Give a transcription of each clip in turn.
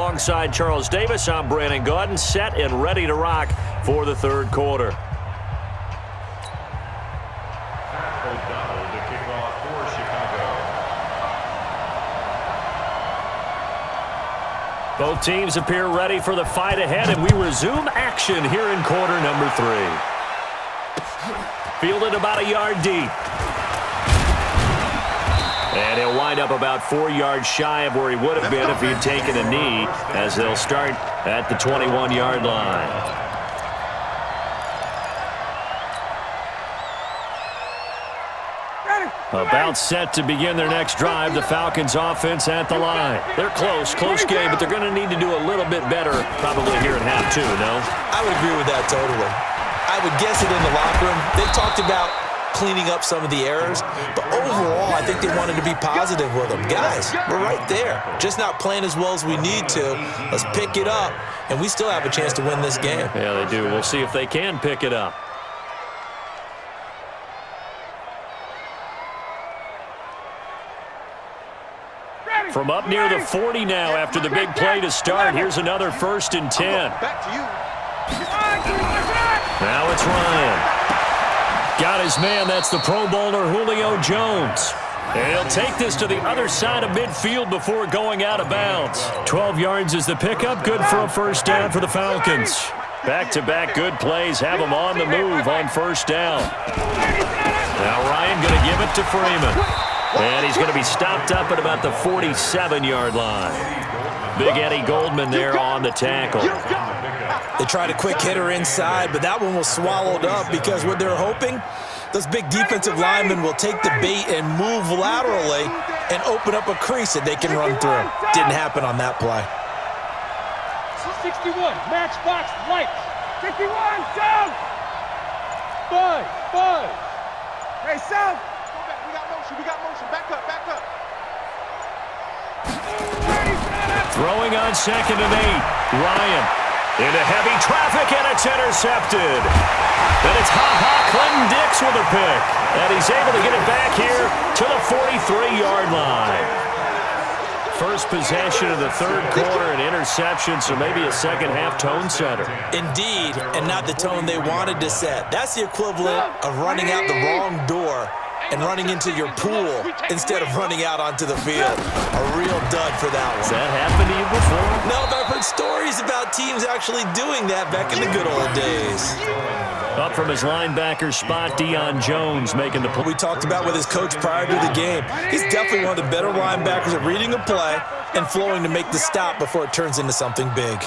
alongside Charles Davis. I'm Brandon Gaudin, set and ready to rock for the third quarter. Both teams appear ready for the fight ahead, and we resume action here in quarter number 3. Fielded about a yard deep. And he'll wind up about 4 yards shy of where he would have been if he'd taken a knee, as they'll start at the 21-yard line. About set to begin their next drive, the Falcons offense at the line. They're close game, but they're going to need to do a little bit better probably here in half 2, no? I would agree with that totally. I would guess it in the locker room. They talked about cleaning up some of the errors, but overall, I think they wanted to be positive with them. Guys, we're right there. Just not playing as well as we need to. Let's pick it up, and we still have a chance to win this game. Yeah, they do. We'll see if they can pick it up. From up near the 40 now after the big play to start. Here's another 1st and 10. Back to you. Now it's Ryan. Got his man. That's the Pro Bowler Julio Jones. And he'll take this to the other side of midfield before going out of bounds. 12 yards is the pickup. Good for a 1st down for the Falcons. Back-to-back good plays have them on the move on 1st down. Now Ryan going to give it to Freeman. And he's going to be stopped up at about the 47-yard line. Big Eddie Goldman there on the tackle. They tried a quick hitter inside, but that one was swallowed up because what they're hoping, those big defensive linemen will take the bait and move laterally and open up a crease that they can run through. Didn't happen on that play. 61, matchbox, light. 61, south. 5. Hey, south. We got motion. Back up. Throwing on 2nd and 8. Ryan into heavy traffic, and it's intercepted. Then it's Clinton Dix with a pick. And he's able to get it back here to the 43-yard line. First possession of the third quarter, an interception, so maybe a second-half tone setter. Indeed, and not the tone they wanted to set. That's the equivalent of running out the wrong door and running into your pool instead of running out onto the field. A real dud for that one. Has that happened to you before? No, but I've heard stories about teams actually doing that back in the good old days. Up from his linebacker spot, Deion Jones making the play. We talked about with his coach prior to the game. He's definitely one of the better linebackers at reading a play and flowing to make the stop before it turns into something big.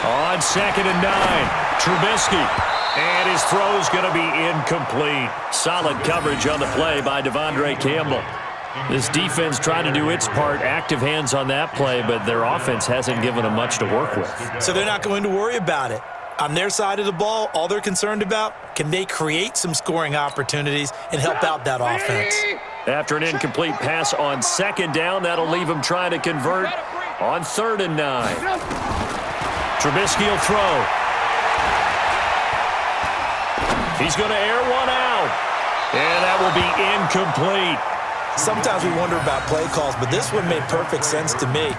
On 2nd and 9, Trubisky. And his throw's going to be incomplete. Solid coverage on the play by Devondre Campbell. This defense tried to do its part, active hands on that play, but their offense hasn't given them much to work with. So they're not going to worry about it. On their side of the ball, all they're concerned about, can they create some scoring opportunities and help out that offense? After an incomplete pass on 2nd down, that'll leave them trying to convert on 3rd and 9. Trubisky will throw. He's going to air one out. And that will be incomplete. Sometimes we wonder about play calls, but this one made perfect sense to me.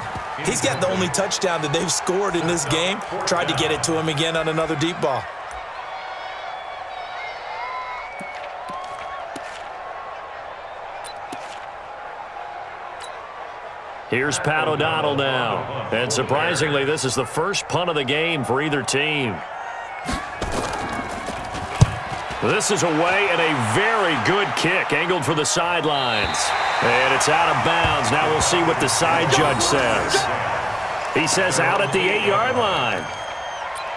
He's got the only touchdown that they've scored in this game. Tried to get it to him again on another deep ball. Here's Pat O'Donnell now. And surprisingly, this is the first punt of the game for either team. This is away and a very good kick, angled for the sidelines. And it's out of bounds. Now we'll see what the side judge says. He says out at the 8-yard line.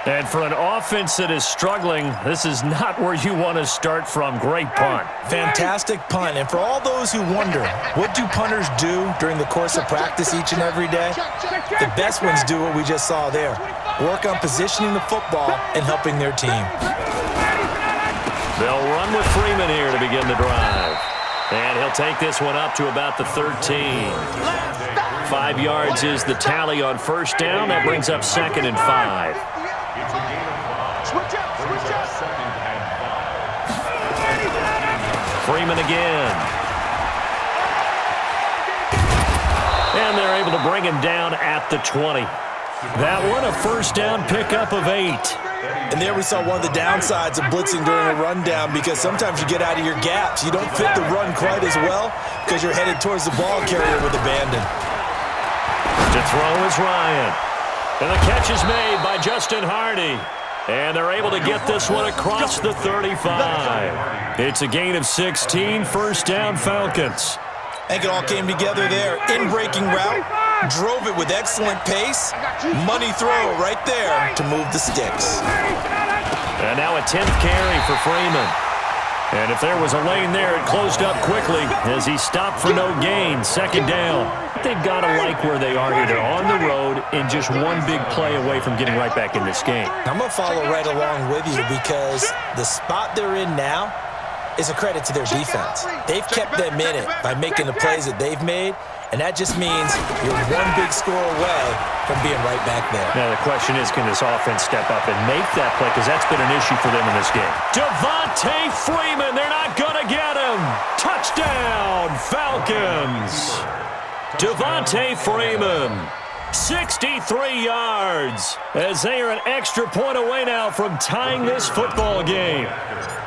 And for an offense that is struggling, this is not where you want to start from. Great punt. Fantastic punt. And for all those who wonder, what do punters do during the course of practice each and every day? The best ones do what we just saw there. Work on positioning the football and helping their team. They'll run with Freeman here to begin the drive. And he'll take this one up to about the 13. 5 yards is the tally on 1st down. That brings up 2nd and 5. Freeman again. And they're able to bring him down at the 20. That one, a first down pickup of 8. And there we saw one of the downsides of blitzing during a rundown, because sometimes you get out of your gaps. You don't fit the run quite as well because you're headed towards the ball carrier with abandon. To throw is Ryan. And the catch is made by Justin Hardy. And they're able to get this one across the 35. It's a gain of 16, first down Falcons. I think it all came together there. In-breaking route, drove it with excellent pace. Money throw right there to move the sticks. And now a 10th carry for Freeman. And if there was a lane there, it closed up quickly as he stopped for no gain. Second down. They've got to like where they are here. They're on the road and just one big play away from getting right back in this game. I'm going to follow right along with you, because the spot they're in now is a credit to their defense. They've kept them in it by making the plays that they've made, and that just means you're one big score away from being right back there. Now the question is, can this offense step up and make that play? Because that's been an issue for them in this game. Devontae Freeman, they're not going to get him. Touchdown, Falcons. Devontae Freeman, 63 yards, as they are an extra point away now from tying this football game.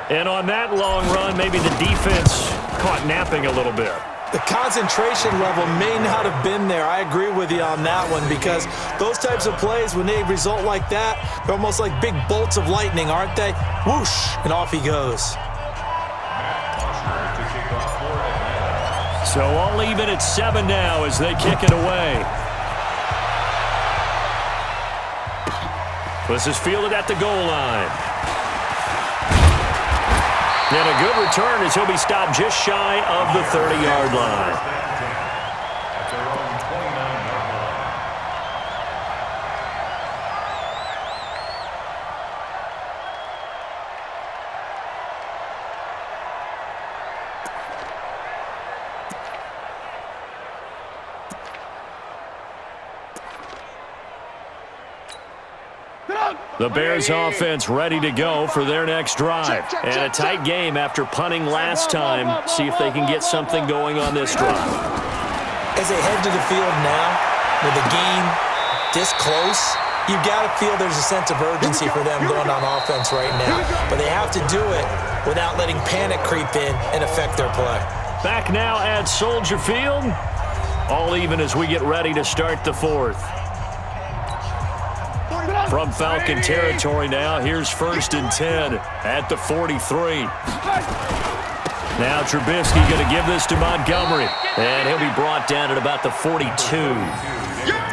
And on that long run, maybe the defense caught napping a little bit. The concentration level may not have been there. I agree with you on that one, because those types of plays, when they result like that, they're almost like big bolts of lightning, aren't they? Whoosh, and off he goes. So all even at 7 now as they kick it away. This is fielded at the goal line. And a good return as he'll be stopped just shy of the 30-yard line. The Bears offense ready to go for their next drive. And a tight game after punting last time. See if they can get something going on this drive. As they head to the field now, with the game this close, you've got to feel there's a sense of urgency for them going on offense right now. But they have to do it without letting panic creep in and affect their play. Back now at Soldier Field. All even as we get ready to start the fourth. From Falcon territory now, here's 1st and 10 at the 43. Now Trubisky going to give this to Montgomery, and he'll be brought down at about the 42.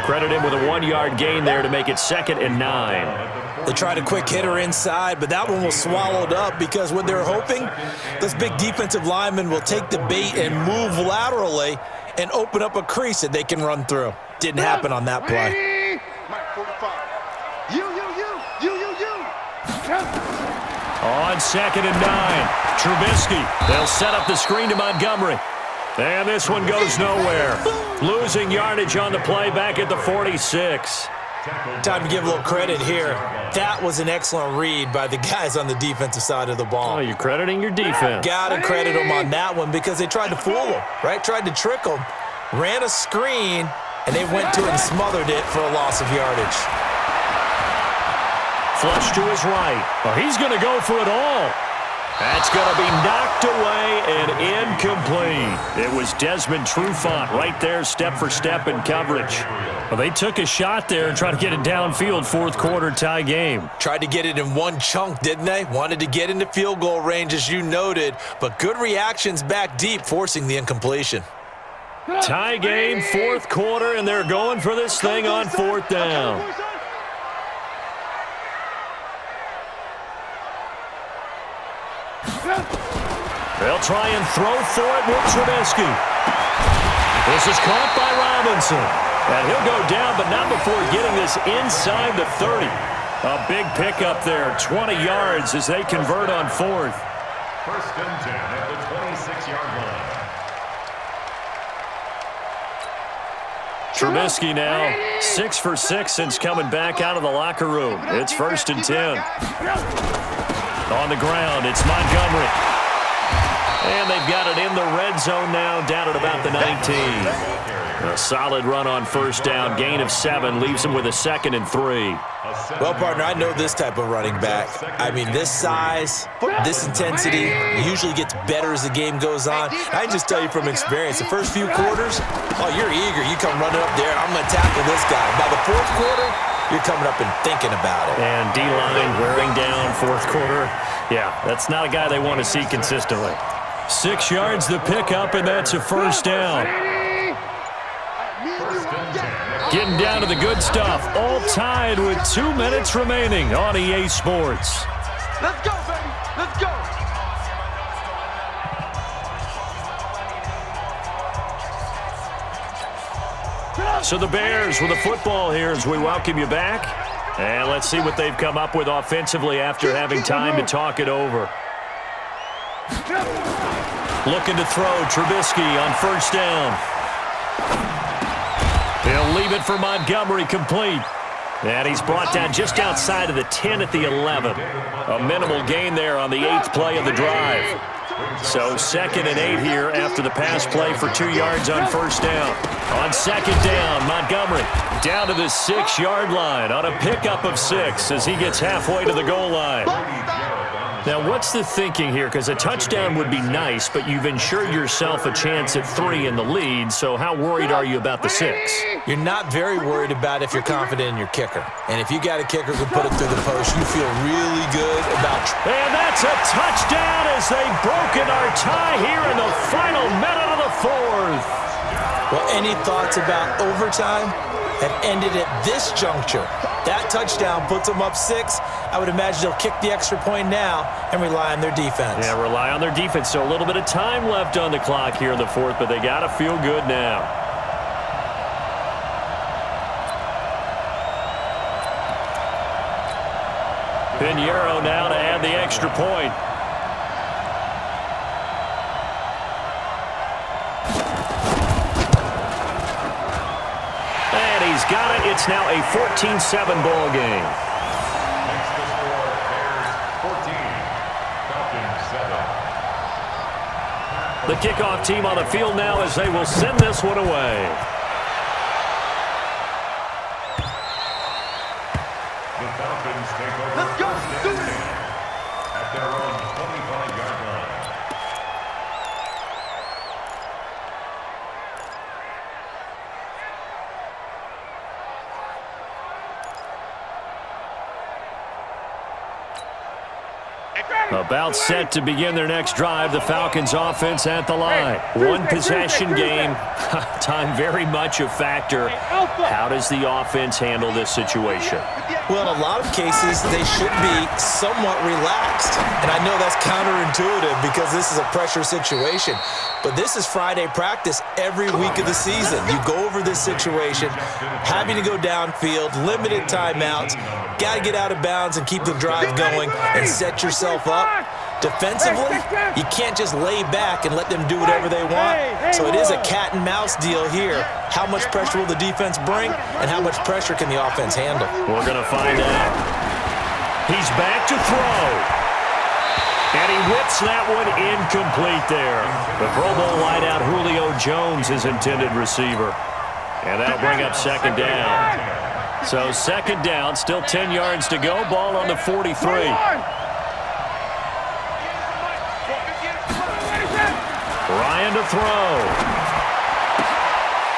Credit him with a 1-yard gain there to make it 2nd and 9. They tried a quick hitter inside, but that one was swallowed up, because what they're hoping, this big defensive lineman will take the bait and move laterally and open up a crease that they can run through. Didn't happen on that play. On 2nd and 9, Trubisky. They'll set up the screen to Montgomery. And this one goes nowhere. Losing yardage on the play back at the 46. Time to give a little credit here. That was an excellent read by the guys on the defensive side of the ball. Oh, you're crediting your defense. Got to credit them on that one, because they tried to fool them, right? Tried to trick them. Ran a screen, and they went to it and smothered it for a loss of yardage. Flush to his right. Oh, he's going to go for it all. That's going to be knocked away and incomplete. It was Desmond Trufant right there, step for step in coverage. Well, they took a shot there and tried to get it downfield, 4th quarter tie game. Tried to get it in one chunk, didn't they? Wanted to get into field goal range, as you noted, but good reactions back deep, forcing the incompletion. Tie game, 4th quarter, and they're going for this thing on 4th down. They'll try and throw for it with Trubisky. This is caught by Robinson. And he'll go down, but not before getting this inside the 30. A big pickup there, 20 yards as they convert on 4th. 1st and 10 at the 26-yard line. Trubisky now 6 for 6 since coming back out of the locker room. It's 1st and 10. On the ground, it's Montgomery. And they've got it in the red zone now, down at about the 19. A solid run on first down. Gain of 7 leaves him with a 2nd and 3. Well, partner, I know this type of running back. I mean, this size, this intensity usually gets better as the game goes on. I can just tell you from experience, the first few quarters, oh, you're eager. You come running up there, I'm going to tackle this guy. By the fourth quarter, you're coming up and thinking about it. And D-line wearing down fourth quarter. Yeah, that's not a guy they want to see consistently. 6 yards the pickup, and that's a first down. Getting down to the good stuff. All tied with 2 minutes remaining on EA Sports. Let's go, baby. Let's go. So the Bears with the football here as we welcome you back. And let's see what they've come up with offensively after having time to talk it over. Looking to throw. Trubisky on first down. He'll leave it for Montgomery, complete. And he's brought down just outside of the 10 at the 11. A minimal gain there on the 8th play of the drive. So 2nd and 8 here after the pass play for 2 yards on first down. On 2nd down, Montgomery down to the 6-yard line on a pickup of 6 as he gets halfway to the goal line. Now, what's the thinking here? Because a touchdown would be nice, but you've ensured yourself a chance at 3 in the lead, so how worried are you about the 6? You're not very worried about if you're confident in your kicker. And if you got a kicker who can put it through the post, you feel really good about... And that's a touchdown as they've broken our tie here in the final minute of the 4th. Well, any thoughts about overtime have ended at this juncture? That touchdown puts them up 6. I would imagine they'll kick the extra point now and rely on their defense. Yeah, rely on their defense. So a little bit of time left on the clock here in the 4th, but they got to feel good now. Pinheiro now to add the extra point. And he's got it. It's now a 14-7 ball game. Next to score, Bears 14, Falcons 7. The kickoff team on the field now as they will send this one away. The Falcons take over. Let's go. Do it. At their own 25-yard line. About set to begin their next drive. The Falcons offense at the line. One possession game. Time very much a factor. How does the offense handle this situation? Well, in a lot of cases, they should be somewhat relaxed. And I know that's counterintuitive because this is a pressure situation. But this is Friday practice every week of the season. You go over this situation, having to go downfield, limited timeouts, got to get out of bounds and keep the drive going and set yourself up. Defensively, you can't just lay back and let them do whatever they want. So it is a cat and mouse deal here. How much pressure will the defense bring and how much pressure can the offense handle? We're going to find out. He's back to throw. And he whips that one incomplete there. The Pro Bowl wideout Julio Jones, his intended receiver. And that'll bring up 2nd down. So 2nd down, still 10 yards to go. Ball on the 43. Ryan to throw.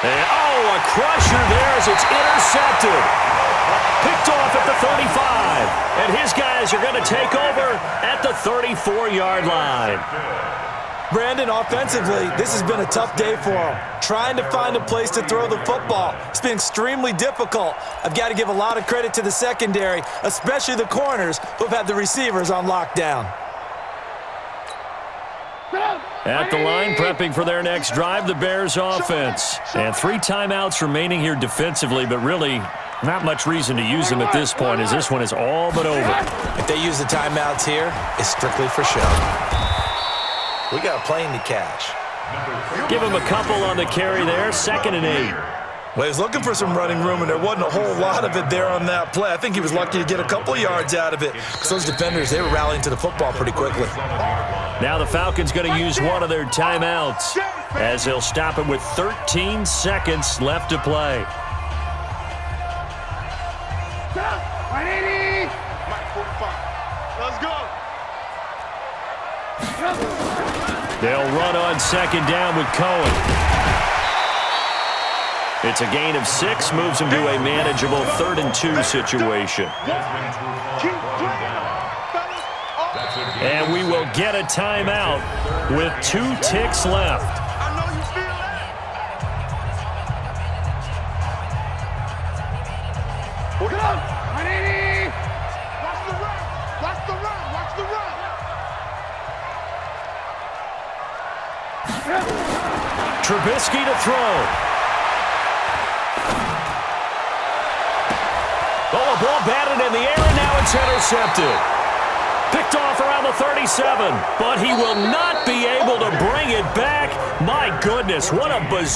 And, a crusher there as it's intercepted. Picked off at the 35. And his guys are going to take over at the 34-yard line. Brandon, offensively, this has been a tough day for him. Trying to find a place to throw the football. It's been extremely difficult. I've got to give a lot of credit to the secondary, especially the corners who've had the receivers on lockdown. At the line, prepping for their next drive, the Bears offense. And 3 timeouts remaining here defensively, but really not much reason to use them at this point as this one is all but over. If they use the timeouts here, it's strictly for show. We got a plane to catch. Give him a couple on the carry there, 2nd and 8. Well, he was looking for some running room, and there wasn't a whole lot of it there on that play. I think he was lucky to get a couple of yards out of it. Because those defenders, they were rallying to the football pretty quickly. Now the Falcons going to use one of their timeouts as they'll stop it with 13 seconds left to play. 180. Let's go. They'll run on second down with Cohen. It's a gain of 6, moves them to a manageable 3rd and 2 situation. And we will get a timeout with 2 ticks left. I know you feel that. Go. 180. Watch the run. Watch the run. Watch the run. Trubisky to throw. Oh, a ball batted in the air, and now it's intercepted. Picked off around the 37, but he will not be able to bring it back. My goodness, what a bizarre.